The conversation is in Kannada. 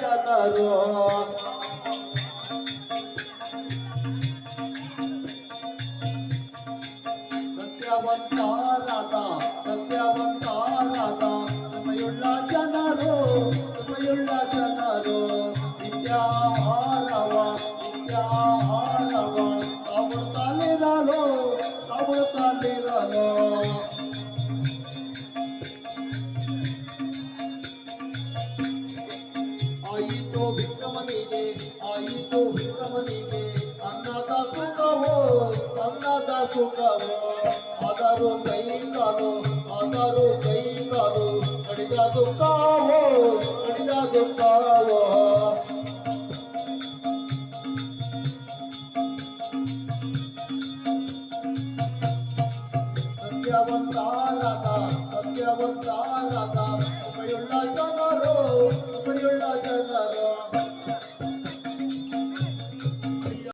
ಜನರು ಸತ್ಯವಂತರಾದ ಕೃಪೆಯುಳ್ಳ ಜನರು ನಿತ್ಯಾಹಾರವ ತಾವುಡುತ್ತಲಿರಲು ಆಯಿತು ವಿಕ್ರಮನಿಗೆ ಅನ್ನದ ಸುಖವು ಆದರೂ ಕೈ ಕಾಲು ಕಡಿದ ದುಃಖವೋ ಸತ್ಯವಂತರಾದ ಕೃಪೆಯುಳ್ಳ ಜನರು